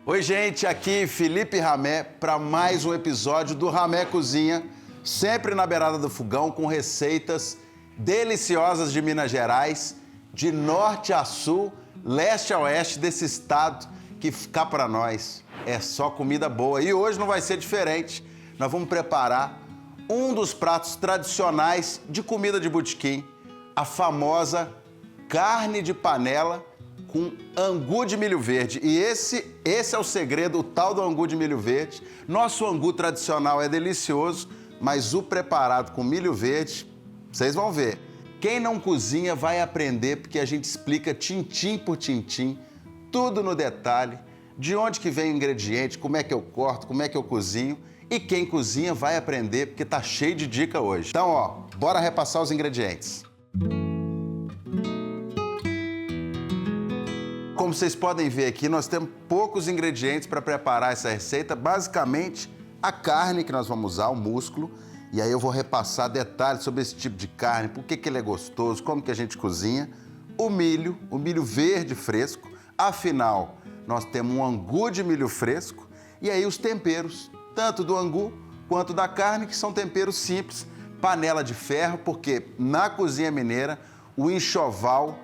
Oi, gente, aqui Felipe Ramé para mais um episódio do Ramé Cozinha, sempre na beirada do fogão com receitas deliciosas de Minas Gerais, de norte a sul, leste a oeste desse estado que cá para nós é só comida boa. E hoje não vai ser diferente, nós vamos preparar um dos pratos tradicionais de comida de botequim, a famosa carne de panela com angu de milho verde. E esse é o segredo, o tal do angu de milho verde. Nosso angu tradicional é delicioso, mas o preparado com milho verde, vocês vão ver. Quem não cozinha vai aprender, porque a gente explica tintim por tintim, tudo no detalhe, de onde que vem o ingrediente, como é que eu corto, como é que eu cozinho. E quem cozinha vai aprender, porque tá cheio de dica hoje. Então, bora repassar os ingredientes. Como vocês podem ver aqui, nós temos poucos ingredientes para preparar essa receita. Basicamente, a carne que nós vamos usar, o músculo. E aí eu vou repassar detalhes sobre esse tipo de carne, por que ele é gostoso, como que a gente cozinha. O milho verde fresco. Afinal, nós temos um angu de milho fresco. E aí os temperos, tanto do angu quanto da carne, que são temperos simples. Panela de ferro, porque na cozinha mineira, o enxoval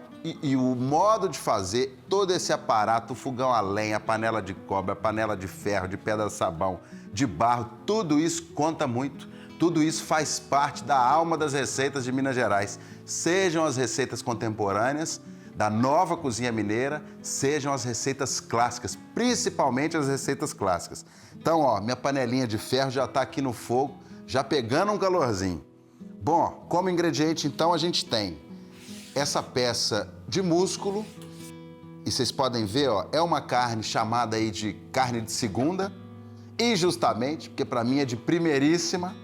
e o modo de fazer, todo esse aparato, o fogão a lenha, a panela de cobre, a panela de ferro, de pedra sabão, de barro, tudo isso conta muito. Tudo isso faz parte da alma das receitas de Minas Gerais. Sejam as receitas contemporâneas, da nova cozinha mineira, sejam as receitas clássicas, principalmente as receitas clássicas. Então, minha panelinha de ferro já está aqui no fogo, já pegando um calorzinho. Bom, como ingrediente, então, a gente tem essa peça de músculo, e vocês podem ver, é uma carne chamada aí de carne de segunda, injustamente, porque para mim é de primeiríssima,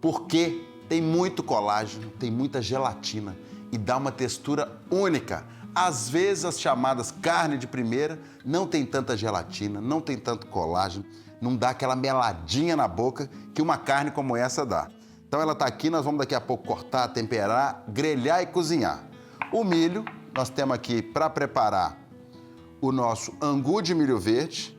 porque tem muito colágeno, tem muita gelatina e dá uma textura única. Às vezes as chamadas carne de primeira não tem tanta gelatina, não tem tanto colágeno, não dá aquela meladinha na boca que uma carne como essa dá. Então ela está aqui, nós vamos daqui a pouco cortar, temperar, grelhar e cozinhar. O milho, nós temos aqui para preparar o nosso angu de milho verde.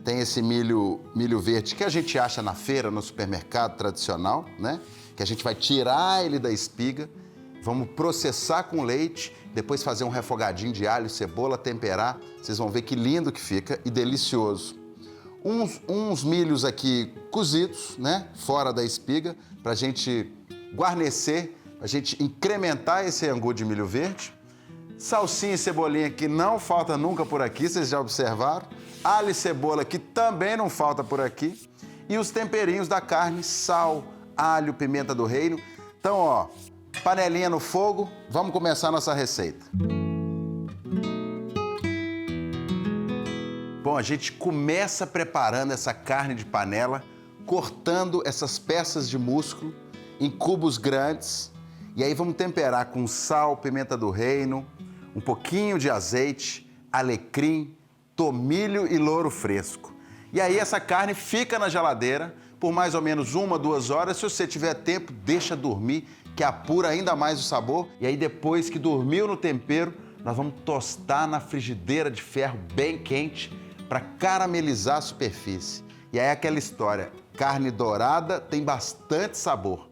Tem esse milho verde que a gente acha na feira, no supermercado tradicional, né? Que a gente vai tirar ele da espiga, vamos processar com leite, depois fazer um refogadinho de alho, cebola, temperar. Vocês vão ver que lindo que fica e delicioso. Uns milhos aqui cozidos, né? Fora da espiga, para a gente guarnecer, a gente incrementar esse angu de milho verde. Salsinha e cebolinha que não falta nunca por aqui, vocês já observaram. Alho e cebola que também não falta por aqui. E os temperinhos da carne, sal, alho, pimenta do reino. Então, panelinha no fogo, vamos começar a nossa receita. Bom, a gente começa preparando essa carne de panela, cortando essas peças de músculo em cubos grandes. E aí vamos temperar com sal, pimenta do reino, um pouquinho de azeite, alecrim, tomilho e louro fresco. E aí essa carne fica na geladeira por mais ou menos 1, 2 horas. Se você tiver tempo, deixa dormir, que apura ainda mais o sabor. E aí depois que dormiu no tempero, nós vamos tostar na frigideira de ferro bem quente para caramelizar a superfície. E aí aquela história, carne dourada tem bastante sabor.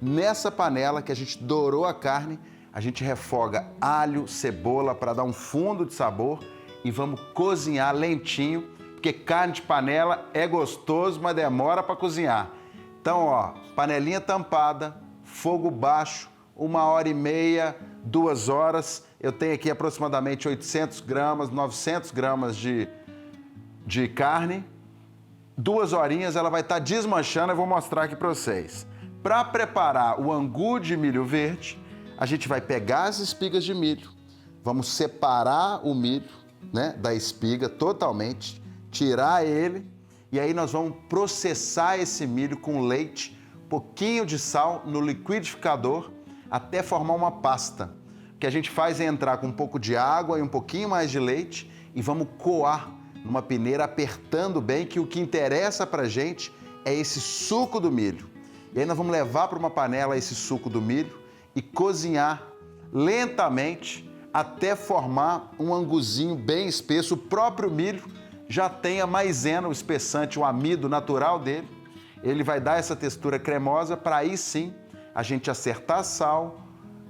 Nessa panela que a gente dourou a carne, a gente refoga alho, cebola para dar um fundo de sabor e vamos cozinhar lentinho, porque carne de panela é gostoso, mas demora para cozinhar. Então, panelinha tampada, fogo baixo, 1h30, 2 horas. Eu tenho aqui aproximadamente 800 gramas, 900 gramas de carne. 2 horinhas ela vai estar desmanchando, eu vou mostrar aqui para vocês. Para preparar o angu de milho verde, a gente vai pegar as espigas de milho, vamos separar o milho, né, da espiga totalmente, tirar ele e aí nós vamos processar esse milho com leite, pouquinho de sal no liquidificador até formar uma pasta. O que a gente faz é entrar com um pouco de água e um pouquinho mais de leite e vamos coar numa peneira apertando bem, que o que interessa pra gente é esse suco do milho. E aí nós vamos levar para uma panela esse suco do milho e cozinhar lentamente até formar um anguzinho bem espesso. O próprio milho já tem a maisena, o espessante, o amido natural dele. Ele vai dar essa textura cremosa para aí sim a gente acertar sal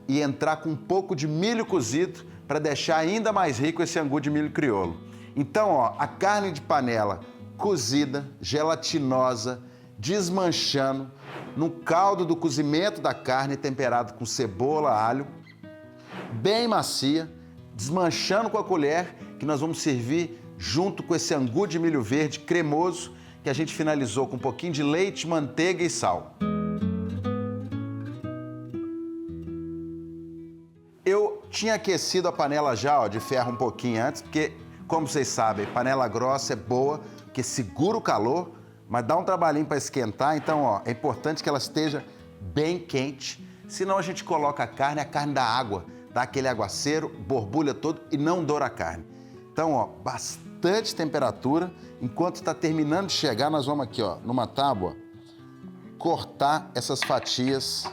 e entrar com um pouco de milho cozido para deixar ainda mais rico esse angu de milho crioulo. Então, ó, a carne de panela cozida, gelatinosa, desmanchando, no caldo do cozimento da carne temperado com cebola, alho, bem macia, desmanchando com a colher, que nós vamos servir junto com esse angu de milho verde cremoso, que a gente finalizou com um pouquinho de leite, manteiga e sal. Eu tinha aquecido a panela já, ó, de ferro um pouquinho antes, porque, como vocês sabem, panela grossa é boa, porque segura o calor, mas dá um trabalhinho para esquentar, então, ó, é importante que ela esteja bem quente, senão a gente coloca a carne dá água, dá aquele aguaceiro, borbulha todo e não doura a carne. Então, ó, bastante temperatura. Enquanto está terminando de chegar, nós vamos aqui, ó, numa tábua, cortar essas fatias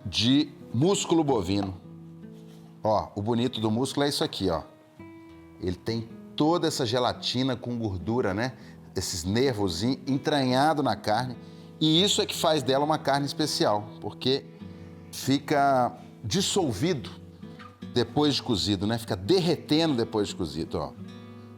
de músculo bovino. Ó, o bonito do músculo é isso aqui, ó. Ele tem toda essa gelatina com gordura, né? Esses nervos entranhados na carne. E isso é que faz dela uma carne especial, porque fica dissolvido depois de cozido, né? Fica derretendo depois de cozido, ó.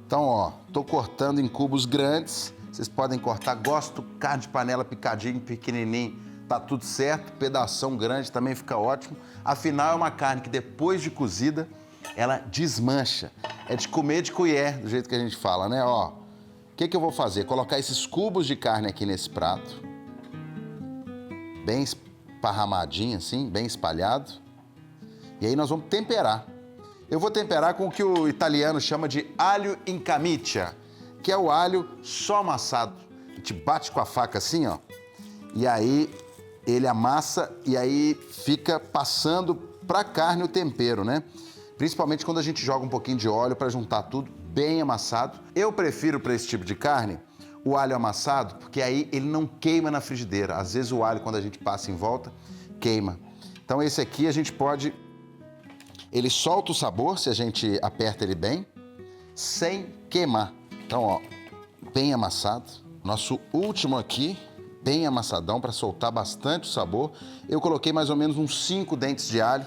Então, ó, tô cortando em cubos grandes. Vocês podem cortar, gosto carne de panela picadinho, pequenininho, tá tudo certo. Pedação grande também fica ótimo. Afinal, é uma carne que depois de cozida, ela desmancha. É de comer de colher, do jeito que a gente fala, né? Ó, o que eu vou fazer? Colocar esses cubos de carne aqui nesse prato, bem esparramadinho assim, bem espalhado. E aí nós vamos temperar. Eu vou temperar com o que o italiano chama de alho in camicia, que é o alho só amassado. A gente bate com a faca assim, ó, e aí ele amassa e aí fica passando para a carne o tempero, né? Principalmente quando a gente joga um pouquinho de óleo para juntar tudo bem amassado. Eu prefiro para esse tipo de carne o alho amassado, porque aí ele não queima na frigideira. Às vezes o alho, quando a gente passa em volta, queima. Então esse aqui a gente pode... Ele solta o sabor se a gente aperta ele bem, sem queimar. Então, ó, bem amassado. Nosso último aqui, bem amassadão, para soltar bastante o sabor. Eu coloquei mais ou menos uns 5 dentes de alho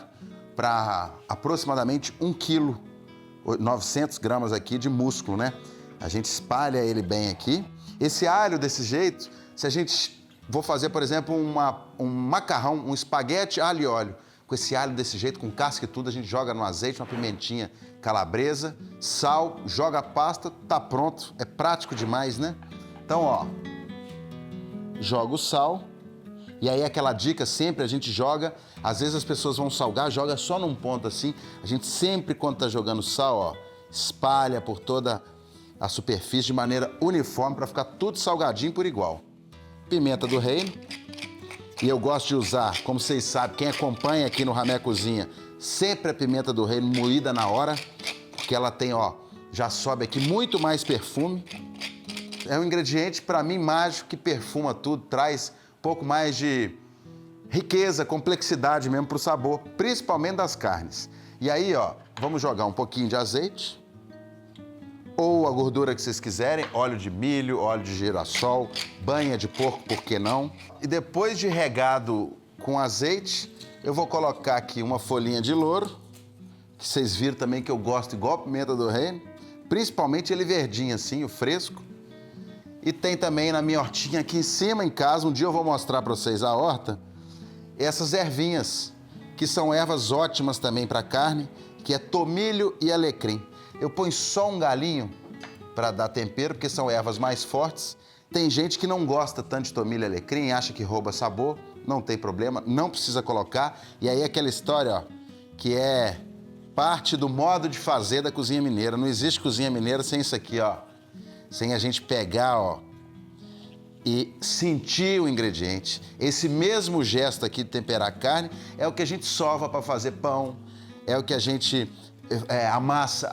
para aproximadamente 1 quilo, 900 gramas aqui de músculo, né? A gente espalha ele bem aqui. Esse alho desse jeito, se a gente... Vou fazer, por exemplo, um macarrão, um espaguete alho e óleo. Com esse alho desse jeito, com casca e tudo, a gente joga no azeite, uma pimentinha calabresa, sal, joga a pasta, tá pronto. É prático demais, né? Então, ó, joga o sal. E aí aquela dica sempre, a gente joga, às vezes as pessoas vão salgar, joga só num ponto assim. A gente sempre, quando tá jogando sal, ó, espalha por toda a superfície de maneira uniforme para ficar tudo salgadinho por igual. Pimenta do reino. E eu gosto de usar, como vocês sabem, quem acompanha aqui no Ramé Cozinha, sempre a pimenta do reino moída na hora, porque ela tem, ó, já sobe aqui muito mais perfume. É um ingrediente, para mim, mágico, que perfuma tudo, traz um pouco mais de riqueza, complexidade mesmo para o sabor, principalmente das carnes. E aí, ó, vamos jogar um pouquinho de azeite, ou a gordura que vocês quiserem, óleo de milho, óleo de girassol, banha de porco, por que não? E depois de regado com azeite, eu vou colocar aqui uma folhinha de louro, que vocês viram também que eu gosto igual a pimenta do reino, principalmente ele verdinho assim, o fresco. E tem também na minha hortinha aqui em cima em casa, um dia eu vou mostrar para vocês a horta, essas ervinhas, que são ervas ótimas também para carne, que é tomilho e alecrim. Eu ponho só um galinho para dar tempero, porque são ervas mais fortes. Tem gente que não gosta tanto de tomilho e alecrim, acha que rouba sabor, não tem problema, não precisa colocar. E aí aquela história, ó, que é parte do modo de fazer da cozinha mineira. Não existe cozinha mineira sem isso aqui, ó. Sem a gente pegar, ó, e sentir o ingrediente. Esse mesmo gesto aqui de temperar a carne é o que a gente sova para fazer pão, é o que a gente... a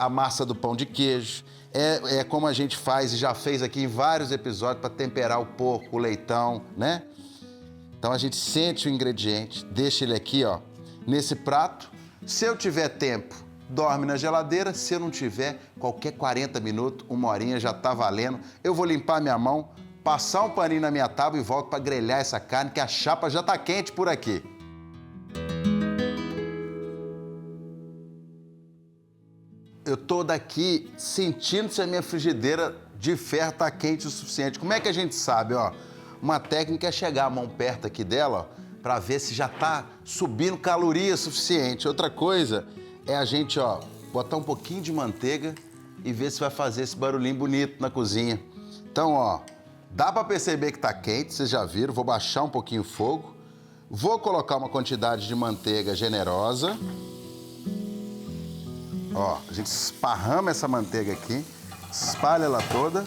massa do pão de queijo, é como a gente faz e já fez aqui em vários episódios para temperar o porco, o leitão, né? Então a gente sente o ingrediente, deixa ele aqui, ó, nesse prato. Se eu tiver tempo dorme na geladeira. Se eu não tiver, qualquer 40 minutos, 1 horinha já tá valendo. Eu vou limpar minha mão, passar um paninho na minha tábua e volto para grelhar essa carne, que a chapa já tá quente por aqui. Eu tô daqui sentindo se a minha frigideira de ferro tá quente o suficiente. Como é que a gente sabe, ó? Uma técnica é chegar a mão perto aqui dela, ó, para ver se já tá subindo caloria suficiente. Outra coisa é a gente, ó, botar um pouquinho de manteiga e ver se vai fazer esse barulhinho bonito na cozinha. Então, ó, dá para perceber que tá quente, vocês já viram. Vou baixar um pouquinho o fogo. Vou colocar uma quantidade de manteiga generosa. Ó, a gente esparrama essa manteiga aqui, espalha ela toda.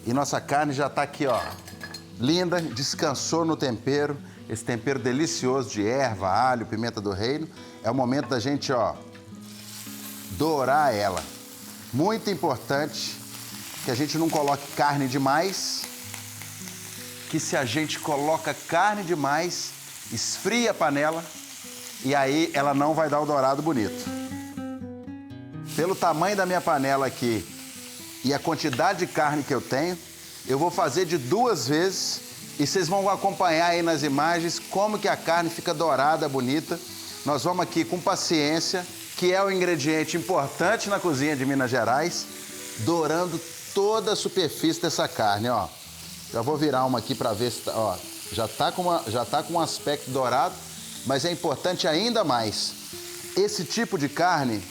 E nossa carne já tá aqui, ó, linda, descansou no tempero. Esse tempero delicioso de erva, alho, pimenta do reino. É o momento da gente, ó, dourar ela. Muito importante que a gente não coloque carne demais, que se a gente coloca carne demais, esfria a panela e aí ela não vai dar o dourado bonito. Pelo tamanho da minha panela aqui e a quantidade de carne que eu tenho, eu vou fazer de 2 vezes e vocês vão acompanhar aí nas imagens como que a carne fica dourada, bonita. Nós vamos aqui com paciência, que é o ingrediente importante na cozinha de Minas Gerais, dourando toda a superfície dessa carne, ó. Já vou virar uma aqui para ver se tá, ó, já tá com um aspecto dourado, mas é importante ainda mais. Esse tipo de carne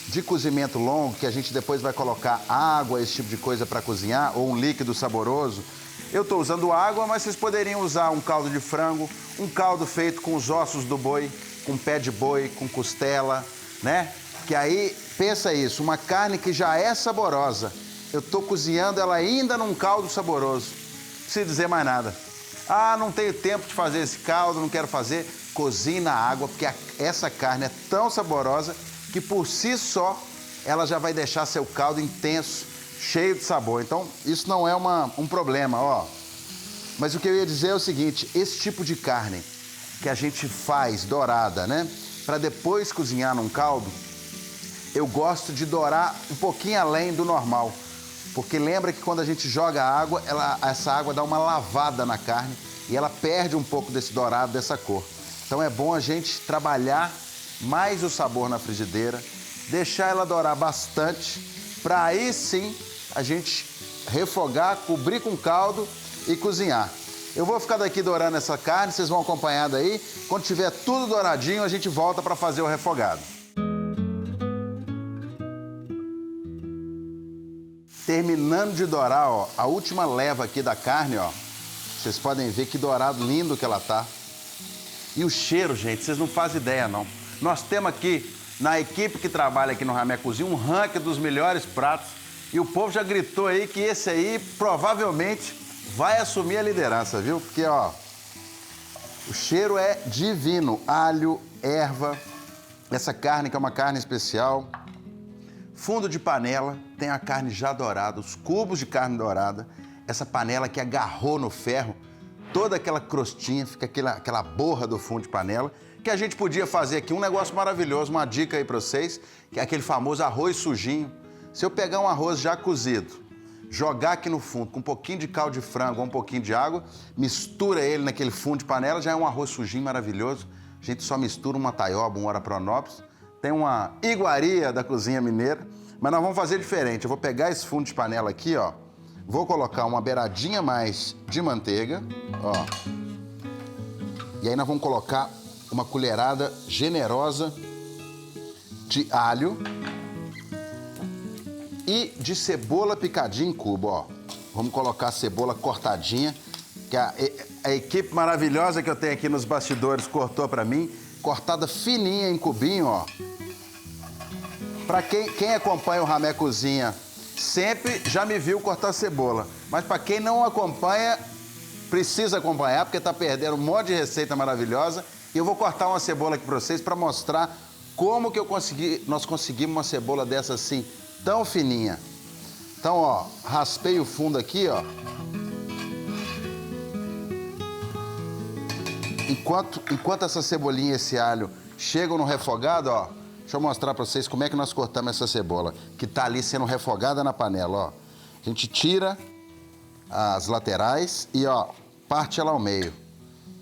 de cozimento longo, que a gente depois vai colocar água, esse tipo de coisa para cozinhar, ou um líquido saboroso. Eu estou usando água, mas vocês poderiam usar um caldo de frango, um caldo feito com os ossos do boi, com pé de boi, com costela, né? Que aí, pensa isso, uma carne que já é saborosa, eu estou cozinhando ela ainda num caldo saboroso. Não preciso dizer mais nada. Ah, não tenho tempo de fazer esse caldo, não quero fazer. Cozinhe na água, porque essa carne é tão saborosa que por si só ela já vai deixar seu caldo intenso, cheio de sabor. Então, isso não é um problema, ó. Mas o que eu ia dizer é o seguinte, esse tipo de carne que a gente faz dourada, né? Para depois cozinhar num caldo, eu gosto de dourar um pouquinho além do normal. Porque lembra que quando a gente joga água, essa água dá uma lavada na carne e ela perde um pouco desse dourado, dessa cor. Então é bom a gente trabalhar mais o sabor na frigideira, deixar ela dourar bastante, para aí sim a gente refogar, cobrir com caldo e cozinhar. Eu vou ficar daqui dourando essa carne, vocês vão acompanhar daí. Quando tiver tudo douradinho, a gente volta para fazer o refogado. Terminando de dourar, ó, a última leva aqui da carne, ó. Vocês podem ver que dourado lindo que ela tá. E o cheiro, gente, vocês não fazem ideia, não. Nós temos aqui, na equipe que trabalha aqui no Ramé Cozinha, um ranking dos melhores pratos. E o povo já gritou aí que esse aí provavelmente vai assumir a liderança, viu? Porque, ó, o cheiro é divino. Alho, erva, essa carne que é uma carne especial. Fundo de panela, tem a carne já dourada, os cubos de carne dourada. Essa panela que agarrou no ferro, toda aquela crostinha, fica aquela borra do fundo de panela. Que a gente podia fazer aqui um negócio maravilhoso, uma dica aí para vocês, que é aquele famoso arroz sujinho. Se eu pegar um arroz já cozido, jogar aqui no fundo com um pouquinho de caldo de frango ou um pouquinho de água, mistura ele naquele fundo de panela, já é um arroz sujinho maravilhoso. A gente só mistura uma taioba, um Orapronópolis. Tem uma iguaria da cozinha mineira, mas nós vamos fazer diferente. Eu vou pegar esse fundo de panela aqui, ó, vou colocar uma beiradinha mais de manteiga, ó. E aí nós vamos colocar uma colherada generosa de alho e de cebola picadinha em cubo, ó. Vamos colocar a cebola cortadinha, que a equipe maravilhosa que eu tenho aqui nos bastidores cortou pra mim, cortada fininha em cubinho, ó. Pra quem acompanha o Ramé Cozinha sempre já me viu cortar cebola, mas pra quem não acompanha, precisa acompanhar, porque tá perdendo um monte de receita maravilhosa. E eu vou cortar uma cebola aqui pra vocês pra mostrar como que nós conseguimos uma cebola dessa assim, tão fininha. Então, ó, raspei o fundo aqui, ó. Enquanto essa cebolinha e esse alho chegam no refogado, ó, Deixa eu mostrar para vocês como é que nós cortamos essa cebola, que tá ali sendo refogada na panela, ó. A gente tira as laterais e, ó, parte ela ao meio.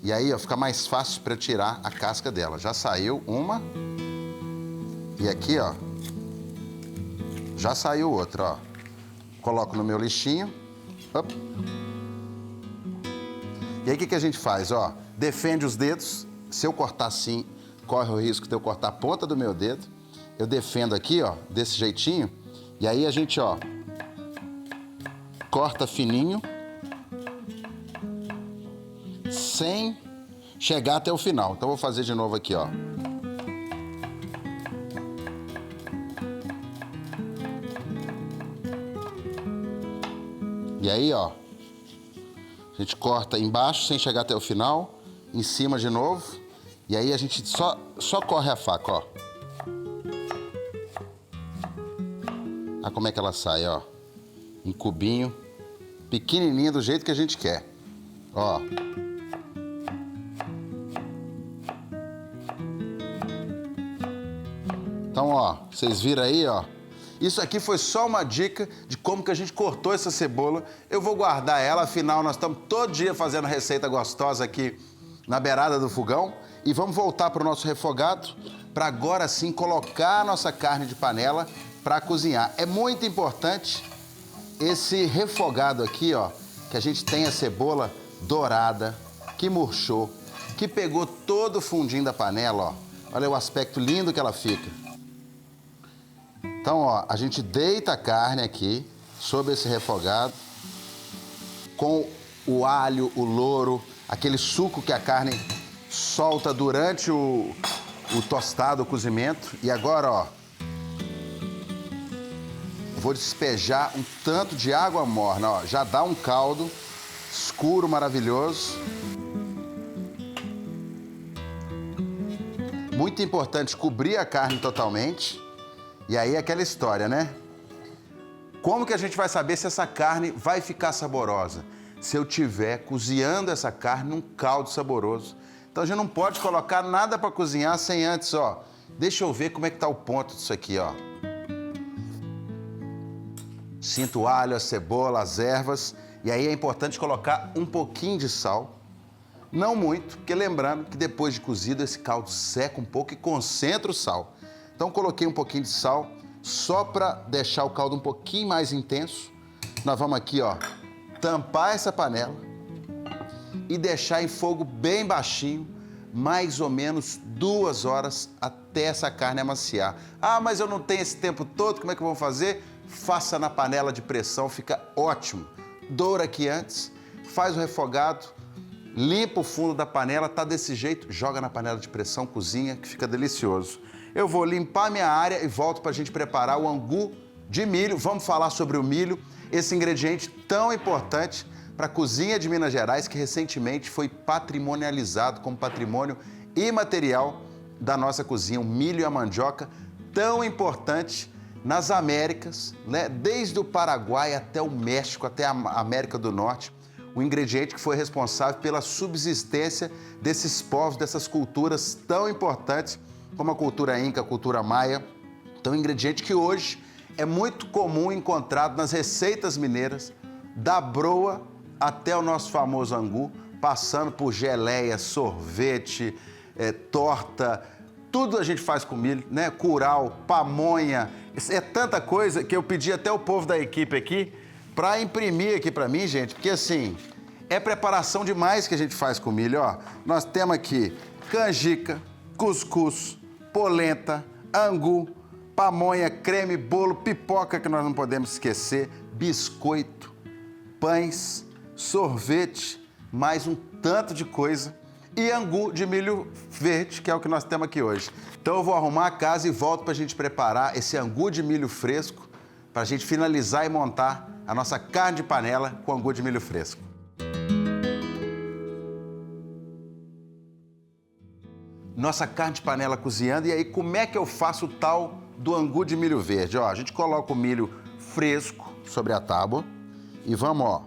E aí, ó, fica mais fácil para tirar a casca dela. Já saiu uma. E aqui, ó, já saiu outra, ó. Coloco no meu lixinho. Op. E aí, o que a gente faz, ó? Defende os dedos. Se eu cortar assim, corre o risco de eu cortar a ponta do meu dedo. Eu defendo aqui, ó, desse jeitinho. E aí, a gente, ó, corta fininho. Sem chegar até o final. Então, vou fazer de novo aqui, ó. E aí, ó, a gente corta embaixo sem chegar até o final, em cima de novo. E aí a gente só corre a faca, ó. Olha como é que ela sai, ó. Em cubinho, pequenininho, do jeito que a gente quer. Ó. Então, ó, vocês viram aí, ó. Isso aqui foi só uma dica de como que a gente cortou essa cebola. Eu vou guardar ela, afinal nós estamos todo dia fazendo receita gostosa aqui na beirada do fogão. E vamos voltar para o nosso refogado, para agora sim colocar a nossa carne de panela para cozinhar. É muito importante esse refogado aqui, ó, que a gente tem a cebola dourada, que murchou, que pegou todo o fundinho da panela, ó. Olha o aspecto lindo que ela fica. Então, ó, a gente deita a carne aqui sobre esse refogado com o alho, o louro, aquele suco que a carne solta durante o tostado, o cozimento. E agora, ó, vou despejar um tanto de água morna, ó. Já dá um caldo escuro, maravilhoso. Muito importante cobrir a carne totalmente. E aí aquela história, né? Como que a gente vai saber se essa carne vai ficar saborosa? Se eu tiver cozinhando essa carne num caldo saboroso. Então a gente não pode colocar nada para cozinhar sem antes, ó. Deixa eu ver como é que tá o ponto disso aqui, ó. Sinto o alho, a cebola, as ervas. E aí é importante colocar um pouquinho de sal. Não muito, porque lembrando que depois de cozido esse caldo seca um pouco e concentra o sal. Então coloquei um pouquinho de sal, só para deixar o caldo um pouquinho mais intenso. Nós vamos aqui, ó, tampar essa panela e deixar em fogo bem baixinho, mais ou menos 2 horas até essa carne amaciar. Ah, mas eu não tenho esse tempo todo, como é que eu vou fazer? Faça na panela de pressão, fica ótimo. Doura aqui antes, faz o refogado, limpa o fundo da panela, tá desse jeito, joga na panela de pressão, cozinha, que fica delicioso. Eu vou limpar minha área e volto para a gente preparar o angu de milho. Vamos falar sobre o milho, esse ingrediente tão importante para a cozinha de Minas Gerais, que recentemente foi patrimonializado como patrimônio imaterial da nossa cozinha. O milho e a mandioca, tão importante nas Américas, né? Desde o Paraguai até o México, até a América do Norte. O ingrediente que foi responsável pela subsistência desses povos, dessas culturas tão importantes, como a cultura inca, a cultura maia. Então, um ingrediente que hoje é muito comum encontrado nas receitas mineiras, da broa até o nosso famoso angu, passando por geleia, sorvete, torta, tudo a gente faz com milho, né? Curau, pamonha, é tanta coisa que eu pedi até o povo da equipe aqui para imprimir aqui para mim, gente, porque assim, é preparação demais que a gente faz com milho, ó. Nós temos aqui canjica, cuscuz, polenta, angu, pamonha, creme, bolo, pipoca que nós não podemos esquecer, biscoito, pães, sorvete, mais um tanto de coisa e angu de milho verde, que é o que nós temos aqui hoje. Então eu vou arrumar a casa e volto para a gente preparar esse angu de milho fresco, para a gente finalizar e montar a nossa carne de panela com angu de milho fresco. Nossa carne de panela cozinhando, e aí como é que eu faço o tal do angu de milho verde? Ó, a gente coloca o milho fresco sobre a tábua e vamos, ó,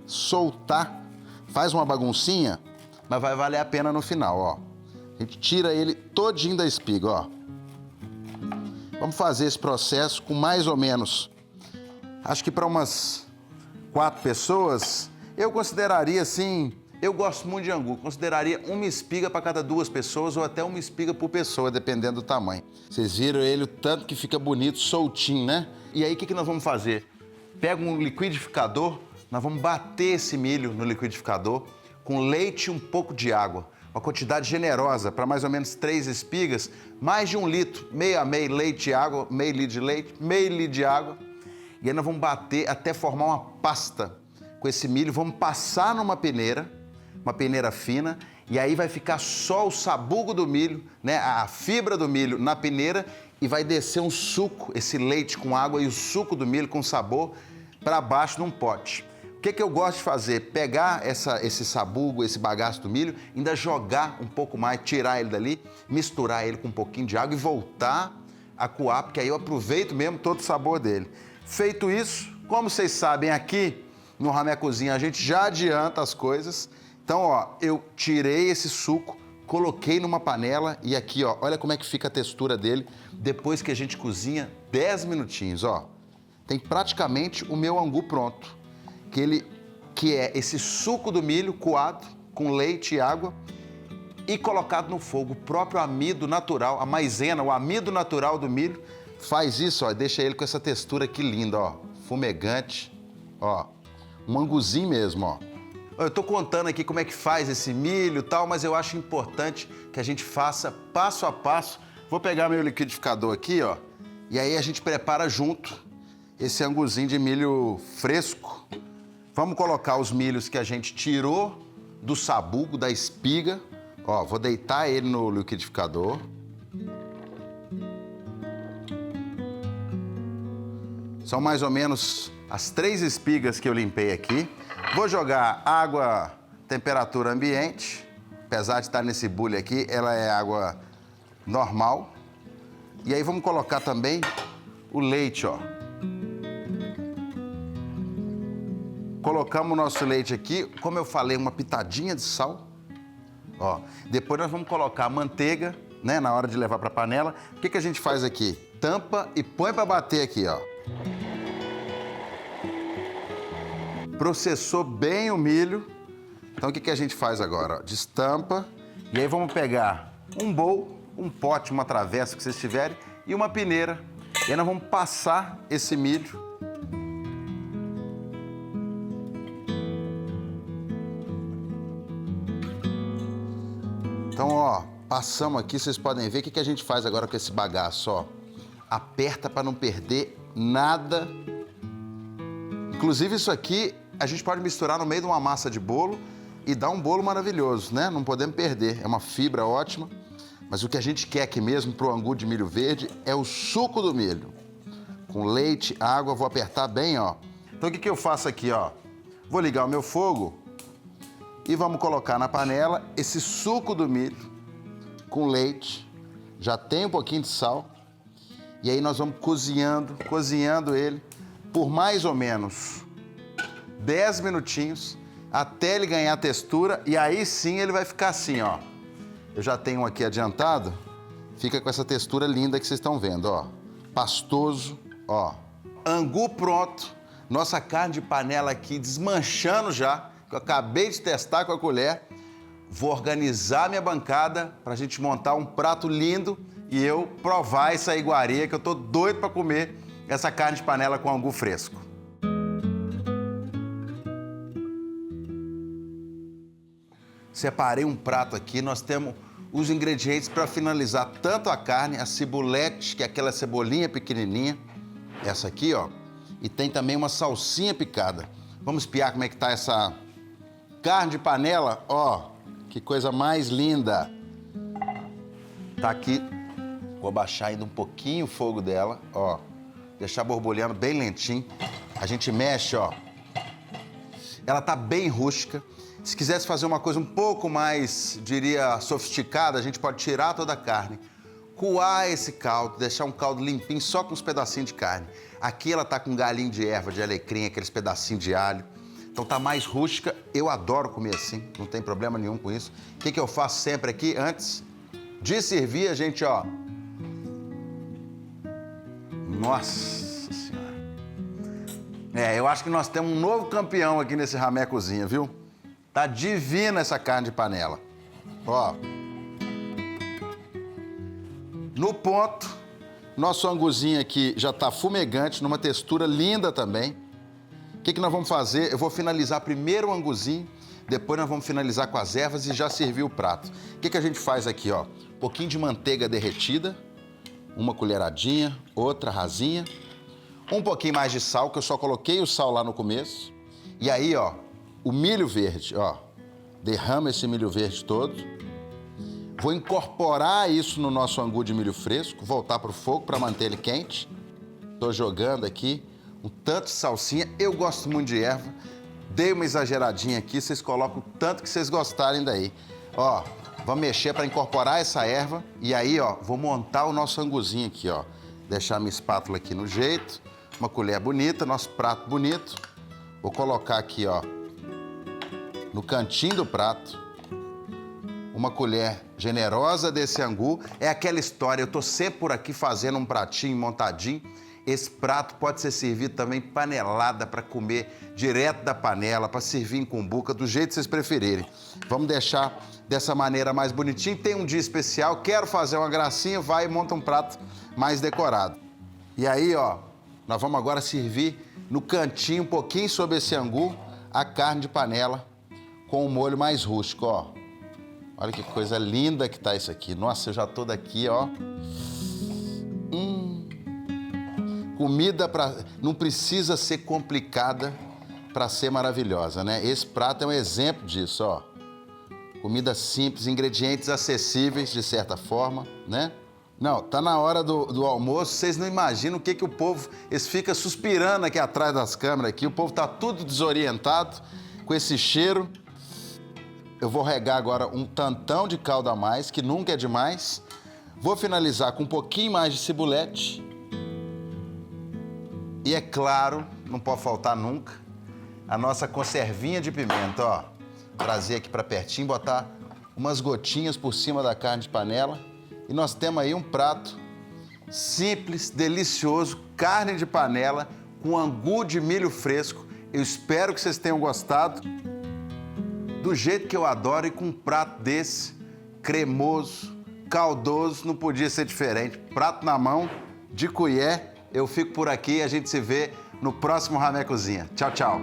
soltar, faz uma baguncinha, mas vai valer a pena no final, ó. A gente tira ele todinho da espiga, ó. Vamos fazer esse processo com mais ou menos, acho que para umas 4 pessoas, eu consideraria assim, eu gosto muito de angu, consideraria uma espiga para cada 2 pessoas ou até uma espiga por pessoa, dependendo do tamanho. Vocês viram ele, o tanto que fica bonito, soltinho, né? E aí, o que nós vamos fazer? Pega um liquidificador, nós vamos bater esse milho no liquidificador com leite e um pouco de água. Uma quantidade generosa, para mais ou menos 3 espigas, mais de 1 litro, meio a meio, leite e água, meio litro de leite, meio litro de água. E aí nós vamos bater até formar uma pasta com esse milho, vamos passar numa peneira, uma peneira fina, e aí vai ficar só o sabugo do milho, né, a fibra do milho na peneira, e vai descer um suco, esse leite com água e o suco do milho com sabor para baixo num pote. O que eu gosto de fazer? Pegar esse sabugo, esse bagaço do milho, ainda jogar um pouco mais, tirar ele dali, misturar ele com um pouquinho de água e voltar a coar, porque aí eu aproveito mesmo todo o sabor dele. Feito isso, como vocês sabem aqui no Ramé Cozinha, a gente já adianta as coisas. Então, ó, eu tirei esse suco, coloquei numa panela e aqui, ó, olha como é que fica a textura dele depois que a gente cozinha 10 minutinhos, ó. Tem praticamente o meu angu pronto. Que é esse suco do milho coado com leite e água e colocado no fogo. O próprio amido natural, a maisena, o amido natural do milho, faz isso, ó, deixa ele com essa textura aqui linda, ó, fumegante, ó, um anguzinho mesmo, ó. Eu tô contando aqui como é que faz esse milho e tal, mas eu acho importante que a gente faça passo a passo. Vou pegar meu liquidificador aqui, ó, e aí a gente prepara junto esse anguzinho de milho fresco. Vamos colocar os milhos que a gente tirou do sabugo, da espiga. Ó, vou deitar ele no liquidificador. São mais ou menos as 3 espigas que eu limpei aqui. Vou jogar água temperatura ambiente. Apesar de estar nesse bule aqui, ela é água normal. E aí vamos colocar também o leite, ó. Colocamos o nosso leite aqui, como eu falei, uma pitadinha de sal. Ó, depois nós vamos colocar a manteiga, né, na hora de levar para a panela. O que a gente faz aqui? Tampa e põe para bater aqui, ó. Processou bem o milho. Então o que a gente faz agora? Ó, destampa e aí vamos pegar um bowl, um pote, uma travessa que vocês tiverem e uma peneira. E aí nós vamos passar esse milho. Então, ó, passamos aqui, vocês podem ver o que a gente faz agora com esse bagaço, ó. Aperta para não perder nada. Inclusive isso aqui a gente pode misturar no meio de uma massa de bolo e dar um bolo maravilhoso, né? Não podemos perder, é uma fibra ótima. Mas o que a gente quer aqui mesmo pro angu de milho verde é o suco do milho. Com leite, água, vou apertar bem, ó. Então o que eu faço aqui, ó? Vou ligar o meu fogo. E vamos colocar na panela esse suco do milho com leite. Já tem um pouquinho de sal. E aí nós vamos cozinhando ele por mais ou menos 10 minutinhos até ele ganhar textura. E aí sim ele vai ficar assim, ó. Eu já tenho um aqui adiantado. Fica com essa textura linda que vocês estão vendo, ó. Pastoso, ó. Angu pronto. Nossa carne de panela aqui desmanchando já. Que eu acabei de testar com a colher. Vou organizar minha bancada para a gente montar um prato lindo e eu provar essa iguaria que eu tô doido para comer essa carne de panela com angu fresco. Separei um prato aqui, nós temos os ingredientes para finalizar tanto a carne, a cebulete, que é aquela cebolinha pequenininha, essa aqui, ó, e tem também uma salsinha picada. Vamos espiar como é que tá essa carne de panela, ó, que coisa mais linda. Tá aqui, vou baixar ainda um pouquinho o fogo dela, ó, deixar borbulhando bem lentinho. A gente mexe, ó. Ela tá bem rústica. Se quisesse fazer uma coisa um pouco mais, diria, sofisticada, a gente pode tirar toda a carne, coar esse caldo, deixar um caldo limpinho só com uns pedacinhos de carne. Aqui ela tá com galinho de erva, de alecrim, aqueles pedacinhos de alho. Então tá mais rústica, eu adoro comer assim, não tem problema nenhum com isso. O que eu faço sempre aqui, antes de servir, a gente, ó, Nossa Senhora. Eu acho que nós temos um novo campeão aqui nesse Ramé Cozinha, viu? Tá divina essa carne de panela. Ó. No ponto, nosso anguzinho aqui já tá fumegante, numa textura linda também. O que nós vamos fazer? Eu vou finalizar primeiro o anguzinho, depois nós vamos finalizar com as ervas e já servir o prato. O que a gente faz aqui, ó? Um pouquinho de manteiga derretida, uma colheradinha, outra rasinha, um pouquinho mais de sal, que eu só coloquei o sal lá no começo. E aí, ó, o milho verde, ó, derrama esse milho verde todo. Vou incorporar isso no nosso angu de milho fresco, voltar pro fogo para manter ele quente. Tô jogando aqui um tanto de salsinha, eu gosto muito de erva. Dei uma exageradinha aqui, vocês colocam o tanto que vocês gostarem daí. Ó, vamos mexer para incorporar essa erva e aí, ó, vou montar o nosso anguzinho aqui, ó. Deixar minha espátula aqui no jeito, uma colher bonita, nosso prato bonito. Vou colocar aqui, ó, no cantinho do prato, uma colher generosa desse angu. É aquela história, eu tô sempre por aqui fazendo um pratinho montadinho. Esse prato pode ser servido também panelada para comer direto da panela, para servir em cumbuca, do jeito que vocês preferirem. Vamos deixar dessa maneira mais bonitinho. Tem um dia especial, quero fazer uma gracinha, vai e monta um prato mais decorado. E aí, ó, nós vamos agora servir no cantinho, um pouquinho sobre esse angu, a carne de panela com um molho mais rústico, ó. Olha que coisa linda que tá isso aqui. Nossa, eu já tô daqui, ó. Comida não precisa ser complicada para ser maravilhosa, né? Esse prato é um exemplo disso, ó. Comida simples, ingredientes acessíveis, de certa forma, né? Não, tá na hora do almoço, vocês não imaginam o que o povo... Eles ficam suspirando aqui atrás das câmeras aqui, o povo tá tudo desorientado com esse cheiro. Eu vou regar agora um tantão de caldo a mais, que nunca é demais. Vou finalizar com um pouquinho mais de cibulete. E é claro, não pode faltar nunca, a nossa conservinha de pimenta, ó. Trazer aqui para pertinho, botar umas gotinhas por cima da carne de panela. E nós temos aí um prato simples, delicioso, carne de panela com angu de milho fresco. Eu espero que vocês tenham gostado. Do jeito que eu adoro e com um prato desse, cremoso, caldoso, não podia ser diferente. Prato na mão, de colher. Eu fico por aqui e a gente se vê no próximo Ramé Cozinha. Tchau, tchau.